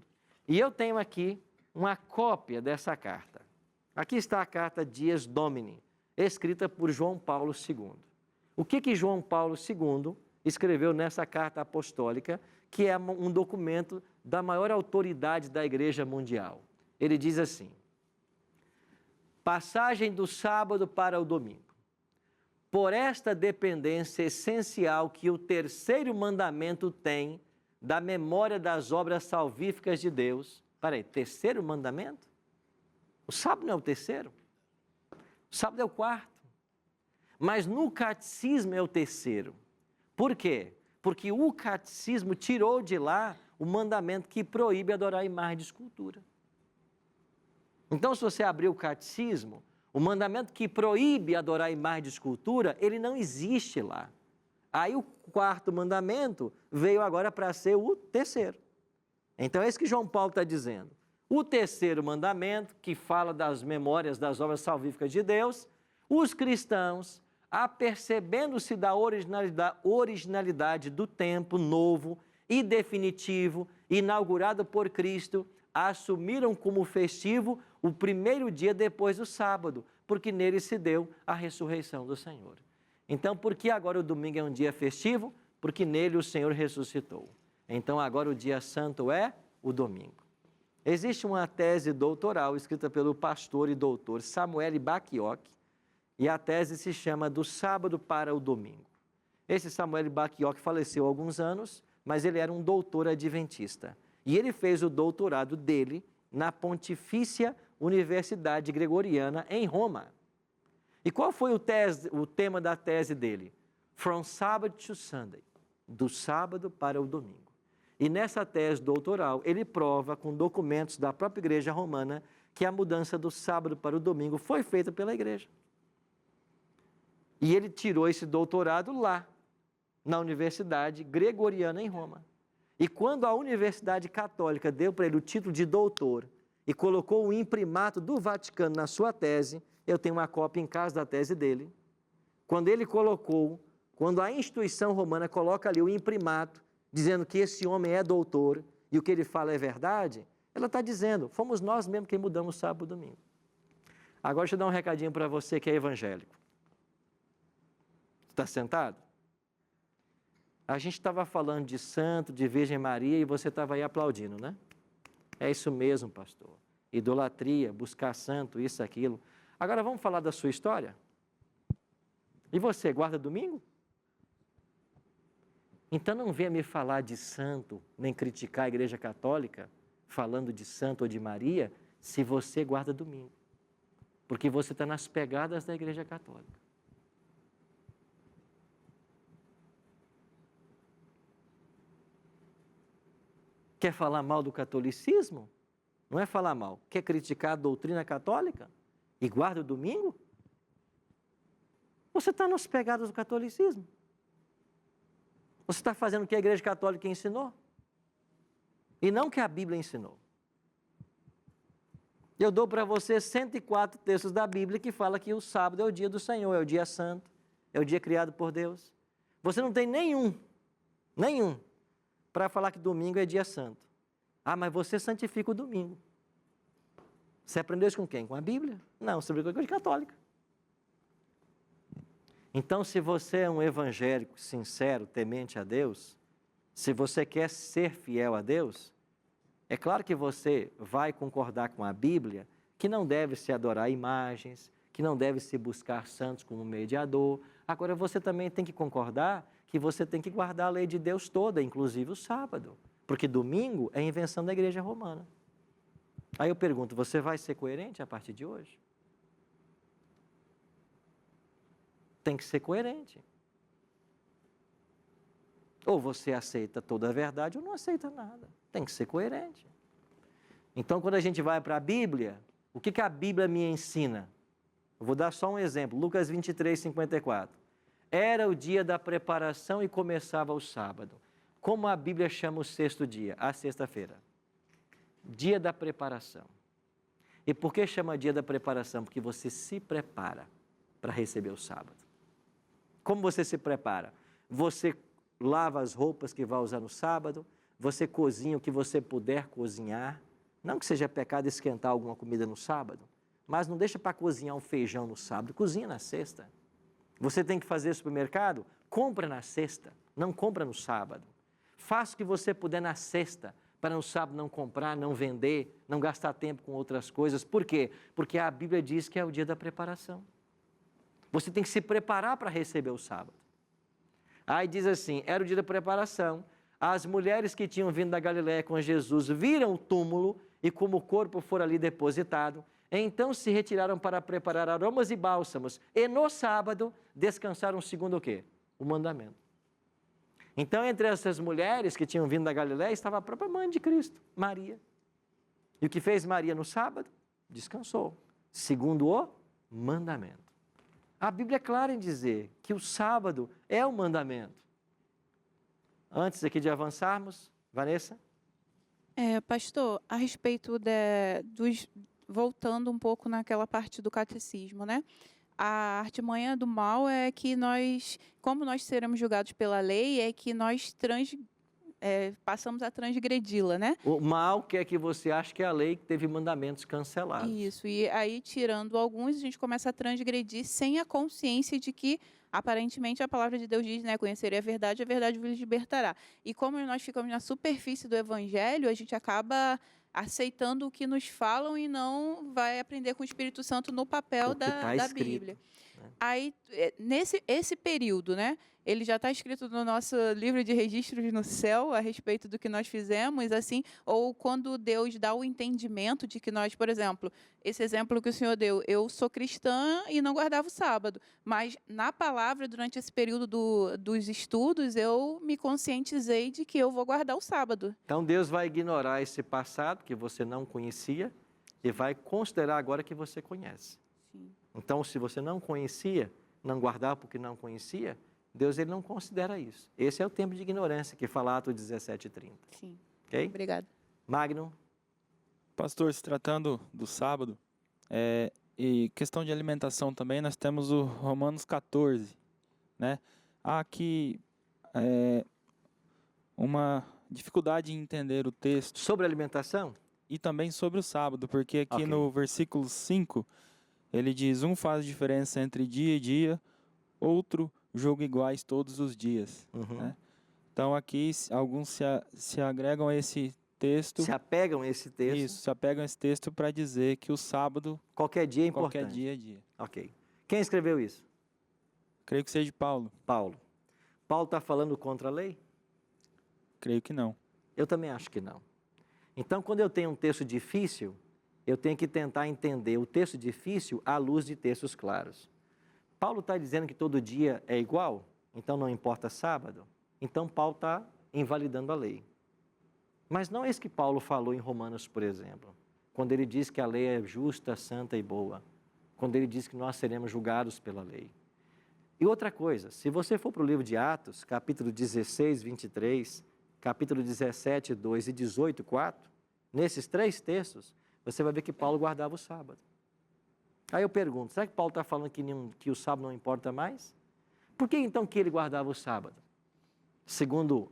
E eu tenho aqui uma cópia dessa carta. Aqui está a carta Dies Domini, escrita por João Paulo II. O que João Paulo II escreveu nessa carta apostólica, que é um documento da maior autoridade da Igreja Mundial? Ele diz assim: passagem do sábado para o domingo. Por esta dependência essencial que o terceiro mandamento tem da memória das obras salvíficas de Deus. Peraí, terceiro mandamento? O sábado não é o terceiro? O sábado é o quarto. Mas no catecismo é o terceiro. Por quê? Porque o catecismo tirou de lá o mandamento que proíbe adorar imagem de escultura. Então, se você abrir o catecismo, o mandamento que proíbe adorar imagem de escultura, ele não existe lá. Aí o quarto mandamento veio agora para ser o terceiro. Então é isso que João Paulo está dizendo. O terceiro mandamento, que fala das memórias das obras salvíficas de Deus, os cristãos, apercebendo-se da originalidade do tempo novo e definitivo, inaugurado por Cristo, assumiram como festivo o primeiro dia depois do sábado, porque nele se deu a ressurreição do Senhor. Então, por que agora o domingo é um dia festivo? Porque nele o Senhor ressuscitou. Então, agora o dia santo é o domingo. Existe uma tese doutoral escrita pelo pastor e doutor Samuel Bacchiocchi, e a tese se chama Do Sábado para o Domingo. Esse Samuel Bacchiocchi faleceu há alguns anos, mas ele era um doutor adventista. E ele fez o doutorado dele na Pontifícia Universidade Gregoriana, em Roma. E qual foi o tema da tese dele? From Sabbath to Sunday, do sábado para o domingo. E nessa tese doutoral, ele prova com documentos da própria Igreja Romana que a mudança do sábado para o domingo foi feita pela Igreja. E ele tirou esse doutorado lá, na Universidade Gregoriana, em Roma. E quando a Universidade Católica deu para ele o título de doutor e colocou o imprimato do Vaticano na sua tese, eu tenho uma cópia em casa da tese dele, quando ele colocou, quando a instituição romana coloca ali o imprimato, dizendo que esse homem é doutor e o que ele fala é verdade, ela está dizendo, fomos nós mesmos quem mudamos sábado e domingo. Agora deixa eu dar um recadinho para você que é evangélico. Está sentado? A gente estava falando de santo, de Virgem Maria, e você estava aí aplaudindo, né? É isso mesmo, pastor. Idolatria, buscar santo, isso, aquilo. Agora vamos falar da sua história? E você, guarda domingo? Então não venha me falar de santo, nem criticar a Igreja Católica, falando de santo ou de Maria, se você guarda domingo. Porque você está nas pegadas da Igreja Católica. Quer falar mal do catolicismo? Não é falar mal. Quer criticar a doutrina católica? E guarda o domingo? Você está nas pegadas do catolicismo. Você está fazendo o que a Igreja Católica ensinou? E não o que a Bíblia ensinou. Eu dou para você 104 textos da Bíblia que falam que o sábado é o dia do Senhor, é o dia santo, é o dia criado por Deus. Você não tem nenhum, para falar que domingo é dia santo. Ah, mas você santifica o domingo. Você aprendeu isso com quem? Com a Bíblia? Não, você aprendeu com a Igreja Católica. Então, se você é um evangélico sincero, temente a Deus, se você quer ser fiel a Deus, é claro que você vai concordar com a Bíblia que não deve se adorar imagens, que não deve se buscar santos como mediador. Agora, você também tem que concordar que você tem que guardar a lei de Deus toda, inclusive o sábado, porque domingo é invenção da Igreja Romana. Aí eu pergunto, você vai ser coerente a partir de hoje? Tem que ser coerente. Ou você aceita toda a verdade ou não aceita nada. Tem que ser coerente. Então, quando a gente vai para a Bíblia, o que a Bíblia me ensina? Eu vou dar só um exemplo, Lucas 23, 54. Era o dia da preparação e começava o sábado. Como a Bíblia chama o sexto dia? A sexta-feira. Dia da preparação. E por que chama dia da preparação? Porque você se prepara para receber o sábado. Como você se prepara? Você lava as roupas que vai usar no sábado, você cozinha o que você puder cozinhar. Não que seja pecado esquentar alguma comida no sábado, mas não deixa para cozinhar um feijão no sábado, cozinha na sexta. Você tem que fazer supermercado, compra na sexta, não compra no sábado. Faça o que você puder na sexta, para no sábado não comprar, não vender, não gastar tempo com outras coisas. Por quê? Porque a Bíblia diz que é o dia da preparação. Você tem que se preparar para receber o sábado. Aí diz assim, era o dia da preparação. As mulheres que tinham vindo da Galiléia com Jesus viram o túmulo e como o corpo fora ali depositado, então se retiraram para preparar aromas e bálsamos. E no sábado descansaram segundo o quê? O mandamento. Então, entre essas mulheres que tinham vindo da Galiléia, estava a própria mãe de Cristo, Maria. E o que fez Maria no sábado? Descansou, segundo o mandamento. A Bíblia é clara em dizer que o sábado é o mandamento. Antes aqui de avançarmos, Vanessa? Pastor, a respeito voltando um pouco naquela parte do catecismo, né? A artimanha do mal é que como nós seremos julgados pela lei, é que nós passamos a transgredi-la, né? O mal quer que você ache que é a lei que teve mandamentos cancelados. Isso, e aí tirando alguns, a gente começa a transgredir sem a consciência de que, aparentemente, a palavra de Deus diz, né? Conhecerei a verdade vos libertará. E como nós ficamos na superfície do evangelho, a gente acaba aceitando o que nos falam e não vai aprender com o Espírito Santo no papel da Bíblia. Né? Aí, esse período, né? Ele já está escrito no nosso livro de registros no céu a respeito do que nós fizemos, assim, ou quando Deus dá o entendimento de que nós, por exemplo, esse exemplo que o senhor deu, eu sou cristã e não guardava o sábado, mas na palavra, durante esse período dos estudos, eu me conscientizei de que eu vou guardar o sábado. Então Deus vai ignorar esse passado que você não conhecia e vai considerar agora que você conhece. Sim. Então, se você não conhecia, não guardava porque não conhecia, Deus ele não considera isso. Esse é o tempo de ignorância que fala Atos 17:30. Sim. Ok? Obrigada. Magno? Pastor, se tratando do sábado, e questão de alimentação também, nós temos o Romanos 14, né? Há aqui uma dificuldade em entender o texto Sobre alimentação? e também sobre o sábado, porque aqui Ok. no versículo 5, ele diz, um faz diferença entre dia e dia, outro julga iguais todos os dias. Uhum. Né? Então aqui alguns se agregam a esse texto. Se apegam a esse texto? Isso, se apegam a esse texto para dizer que o sábado, Qualquer dia é importante? qualquer dia é dia. Ok. Quem escreveu isso? Creio que seja Paulo. Paulo. Paulo está falando contra a lei? Creio que não. Eu também acho que não. Então, quando eu tenho um texto difícil, eu tenho que tentar entender o texto difícil à luz de textos claros. Paulo está dizendo que todo dia é igual, então não importa sábado. Então, Paulo está invalidando a lei. Mas não é isso que Paulo falou em Romanos, por exemplo, quando ele diz que a lei é justa, santa e boa, quando ele diz que nós seremos julgados pela lei. E outra coisa, se você for para o livro de Atos, capítulo 16, 23, capítulo 17, 2 e 18, 4, nesses três textos, você vai ver que Paulo guardava o sábado. Aí eu pergunto, será que Paulo está falando que o sábado não importa mais? Por que então que ele guardava o sábado? Segundo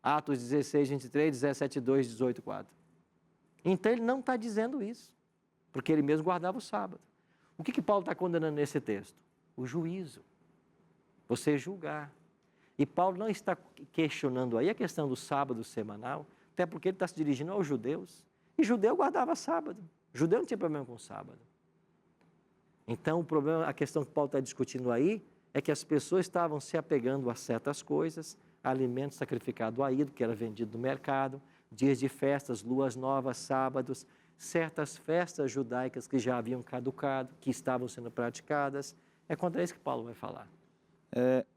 Atos 16, 23, 17, 2, 18, 4. Então ele não está dizendo isso, porque ele mesmo guardava o sábado. O que Paulo está condenando nesse texto? O juízo. Você julgar. E Paulo não está questionando aí a questão do sábado semanal, até porque ele está se dirigindo aos judeus. E judeu guardava sábado. Judeu não tinha problema com o sábado. Então, o problema, a questão que Paulo está discutindo aí é que as pessoas estavam se apegando a certas coisas, alimento sacrificado a ídolo, que era vendido no mercado, dias de festas, luas novas, sábados, certas festas judaicas que já haviam caducado, que estavam sendo praticadas. É contra isso que Paulo vai falar.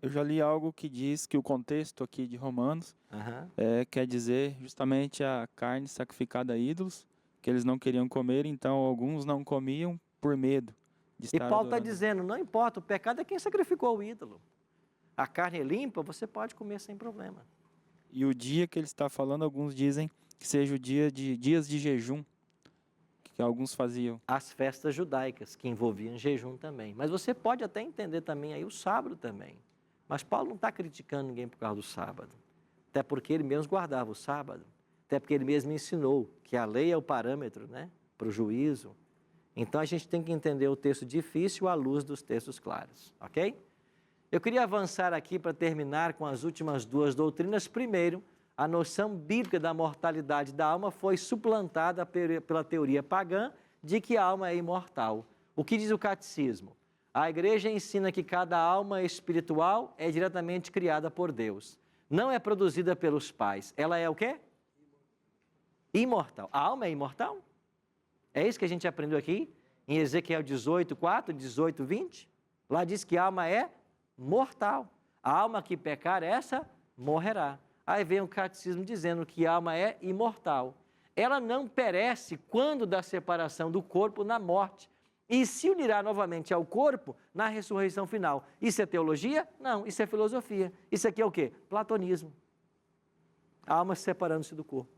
Eu já li algo que diz que o contexto aqui de Romanos quer dizer justamente a carne sacrificada a ídolos, que eles não queriam comer, então alguns não comiam por medo de estar E Paulo está adorando. dizendo, não importa, o pecado é quem sacrificou o ídolo. A carne é limpa, você pode comer sem problema. E o dia que ele está falando, alguns dizem que seja o dia de dias de jejum, que alguns faziam. As festas judaicas, que envolviam jejum também. Mas você pode até entender também aí o sábado também. Mas Paulo não está criticando ninguém por causa do sábado. Até porque ele mesmo guardava o sábado. Até porque ele mesmo ensinou que a lei é o parâmetro, né, para o juízo. Então, a gente tem que entender o texto difícil à luz dos textos claros, ok? Eu queria avançar aqui para terminar com as últimas duas doutrinas. Primeiro, a noção bíblica da mortalidade da alma foi suplantada pela teoria pagã de que a alma é imortal. O que diz o catecismo? A igreja ensina que cada alma espiritual é diretamente criada por Deus. Não é produzida pelos pais. Ela é o quê? Imortal. A alma é imortal? É isso que a gente aprendeu aqui em Ezequiel 18:4, 18:20. Lá diz que a alma é mortal. A alma que pecar, essa morrerá. Aí vem o catecismo dizendo que a alma é imortal. Ela não perece quando da separação do corpo na morte e se unirá novamente ao corpo na ressurreição final. Isso é teologia? Não, isso é filosofia. Isso aqui é o quê? Platonismo. A alma separando-se do corpo.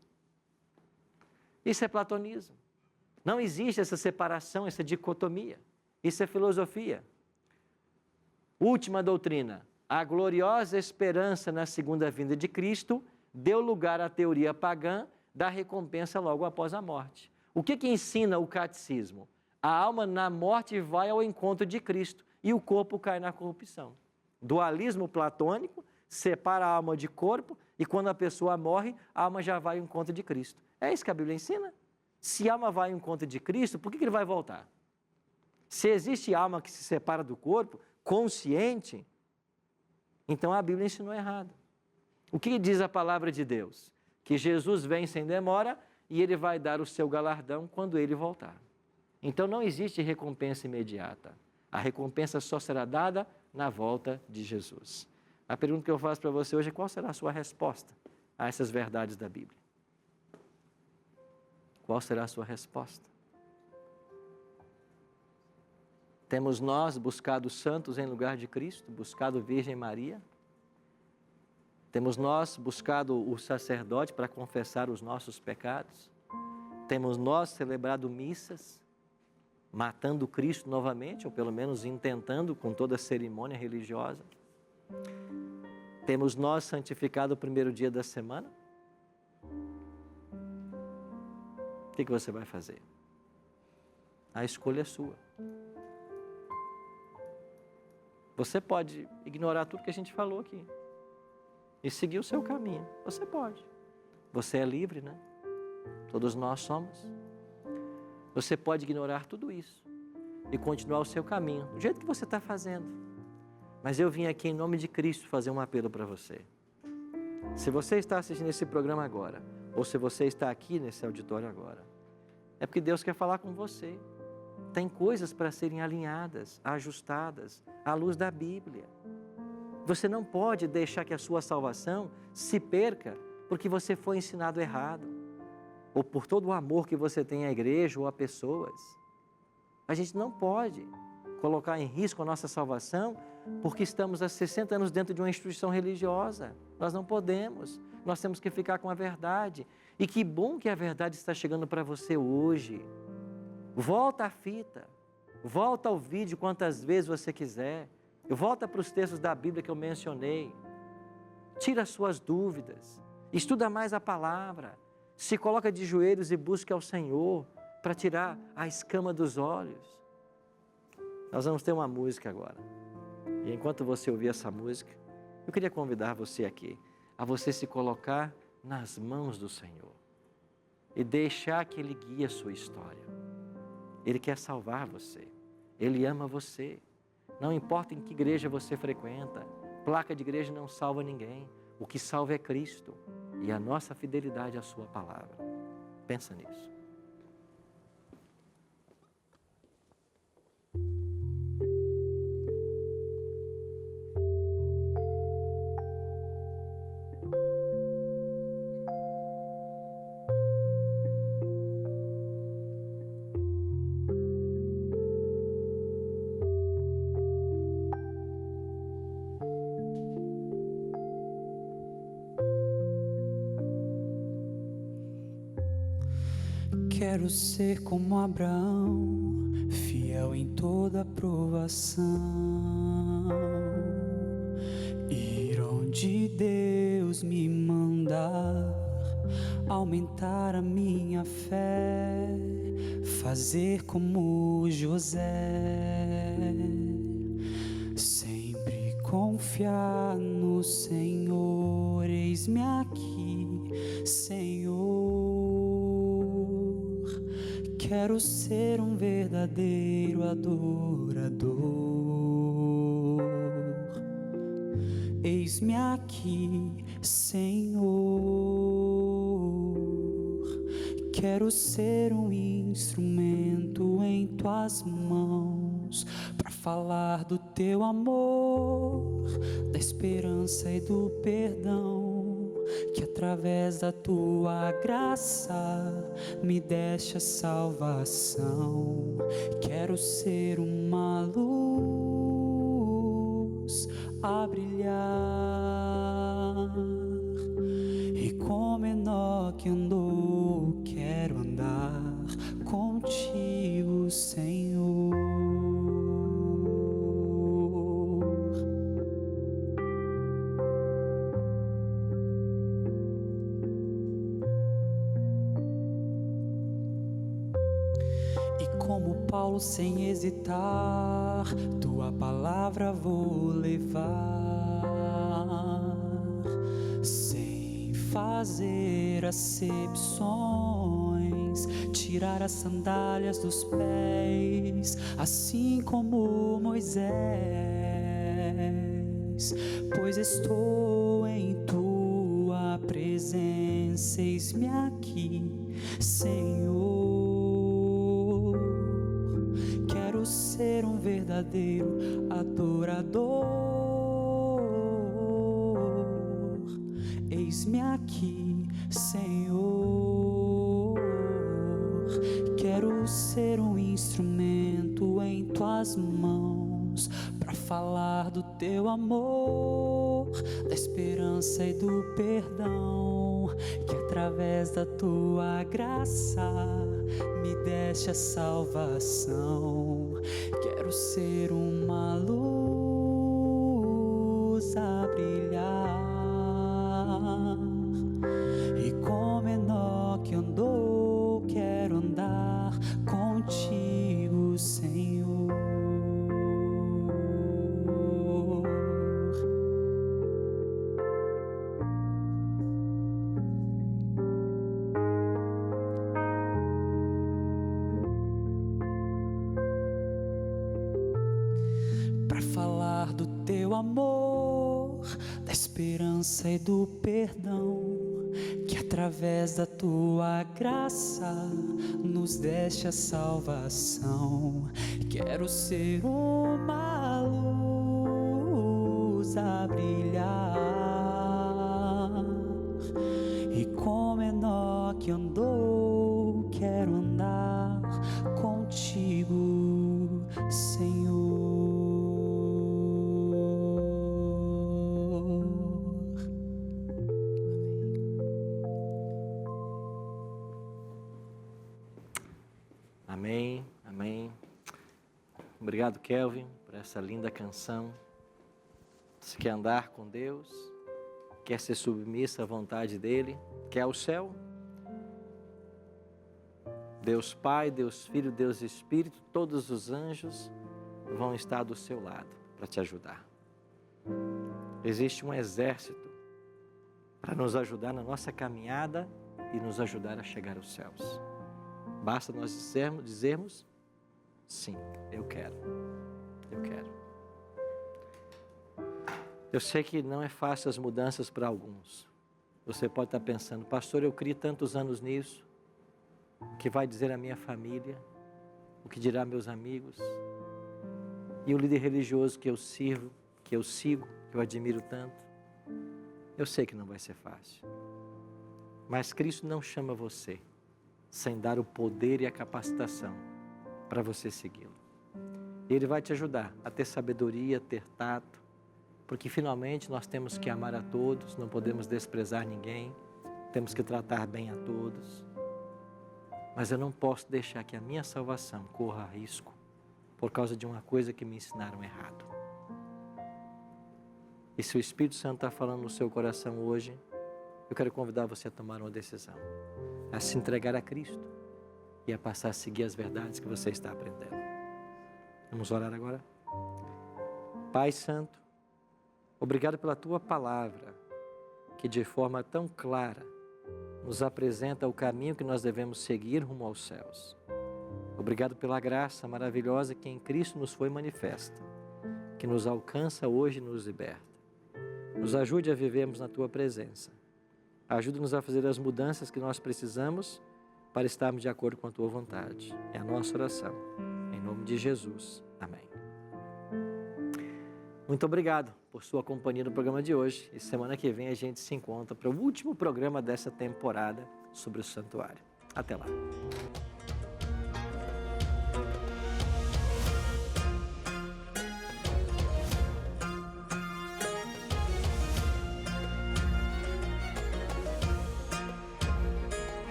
Isso é platonismo. Não existe essa separação, essa dicotomia. Isso é filosofia. Última doutrina. A gloriosa esperança na segunda vinda de Cristo deu lugar à teoria pagã da recompensa logo após a morte. O que ensina o catecismo? A alma na morte vai ao encontro de Cristo e o corpo cai na corrupção. Dualismo platônico separa a alma de corpo e quando a pessoa morre, a alma já vai ao encontro de Cristo. É isso que a Bíblia ensina. Se a alma vai ao encontro de Cristo, por que ele vai voltar? Se existe alma que se separa do corpo, consciente, então a Bíblia ensinou errado. O que diz a palavra de Deus? Que Jesus vem sem demora e ele vai dar o seu galardão quando ele voltar. Então não existe recompensa imediata. A recompensa só será dada na volta de Jesus. A pergunta que eu faço para você hoje é: qual será a sua resposta a essas verdades da Bíblia? Qual será a sua resposta? Temos nós buscado santos em lugar de Cristo, buscado Virgem Maria? Temos nós buscado o sacerdote para confessar os nossos pecados? Temos nós celebrado missas, matando Cristo novamente, ou pelo menos intentando com toda a cerimônia religiosa? Temos nós santificado o primeiro dia da semana? O que você vai fazer? A escolha é sua. Você pode ignorar tudo que a gente falou aqui e seguir o seu caminho. Você pode. Você é livre, né? Todos nós somos. Você pode ignorar tudo isso e continuar o seu caminho, do jeito que você está fazendo. Mas eu vim aqui em nome de Cristo fazer um apelo para você. Se você está assistindo esse programa agora, ou se você está aqui nesse auditório agora, é porque Deus quer falar com você. Tem coisas para serem alinhadas, ajustadas, à luz da Bíblia. Você não pode deixar que a sua salvação se perca porque você foi ensinado errado, ou por todo o amor que você tem à igreja ou a pessoas. A gente não pode colocar em risco a nossa salvação porque estamos há 60 anos dentro de uma instituição religiosa. Nós não podemos. Nós temos que ficar com a verdade. E que bom que a verdade está chegando para você hoje. Volta à fita, volta ao vídeo quantas vezes você quiser, volta para os textos da Bíblia que eu mencionei, tira as suas dúvidas, estuda mais a palavra, se coloca de joelhos e busque ao Senhor para tirar a escama dos olhos. Nós vamos ter uma música agora, e enquanto você ouvir essa música, eu queria convidar você aqui a você se colocar nas mãos do Senhor e deixar que Ele guie a sua história. Ele quer salvar você. Ele ama você. Não importa em que igreja você frequenta. Placa de igreja não salva ninguém. O que salva é Cristo e a nossa fidelidade à sua palavra. Pensa nisso. Quero ser como Abraão, fiel em toda provação, ir onde Deus me mandar, aumentar a minha fé, fazer como José, sempre confiar no Senhor. Eis-me aqui, Senhor, quero ser um verdadeiro adorador. Eis-me aqui, Senhor, quero ser um instrumento em tuas mãos, para falar do teu amor, da esperança e do perdão, que através da tua graça me deste a salvação. Quero ser uma luz a brilhar, e como Enoque andou, quero andar contigo, Senhor. E como Paulo, sem hesitar, tua palavra vou levar, sem fazer acepções, tirar as sandálias dos pés, assim como Moisés, pois estou em tua presença. Eis-me aqui, Senhor, quero ser um verdadeiro adorador. Eis-me aqui, Senhor, quero ser um instrumento em tuas mãos, para falar do teu amor, da esperança e do perdão, que através da tua graça me deste a salvação. Quero ser uma luz a brilhar, e como Enoque andou, quero andar contigo, Senhor. Para falar do teu amor, da esperança e do perdão, que através da tua graça nos deste a salvação. Quero ser uma luz a brilhar, e como Enoque andou, quero andar contigo, Senhor. Amém, amém. Obrigado, Kelvin, por essa linda canção. Você quer andar com Deus? Quer ser submissa à vontade dEle? Quer o céu? Deus Pai, Deus Filho, Deus Espírito, todos os anjos vão estar do seu lado para te ajudar. Existe um exército para nos ajudar na nossa caminhada e nos ajudar a chegar aos céus. Basta nós dizermos, sim, eu quero, eu quero. Eu sei que não é fácil as mudanças para alguns. Você pode estar pensando, pastor, eu criei tantos anos nisso, o que vai dizer a minha família, o que dirá meus amigos, e o líder religioso que eu sirvo, que eu sigo, que eu admiro tanto. Eu sei que não vai ser fácil, mas Cristo não chama você sem dar o poder e a capacitação para você segui-lo. Ele vai te ajudar a ter sabedoria, ter tato, porque finalmente nós temos que amar a todos, não podemos desprezar ninguém, temos que tratar bem a todos. Mas eu não posso deixar que a minha salvação corra risco por causa de uma coisa que me ensinaram errado. E se o Espírito Santo está falando no seu coração hoje, eu quero convidar você a tomar uma decisão, a se entregar a Cristo, e a passar a seguir as verdades que você está aprendendo. Vamos orar agora? Pai Santo, obrigado pela Tua palavra, que de forma tão clara nos apresenta o caminho que nós devemos seguir rumo aos céus. Obrigado pela graça maravilhosa que em Cristo nos foi manifesta, que nos alcança hoje e nos liberta. Nos ajude a vivermos na Tua presença. Ajude-nos a fazer as mudanças que nós precisamos para estarmos de acordo com a Tua vontade. É a nossa oração. Em nome de Jesus. Amém. Muito obrigado por sua companhia no programa de hoje. E semana que vem a gente se encontra para o último programa dessa temporada sobre o santuário. Até lá.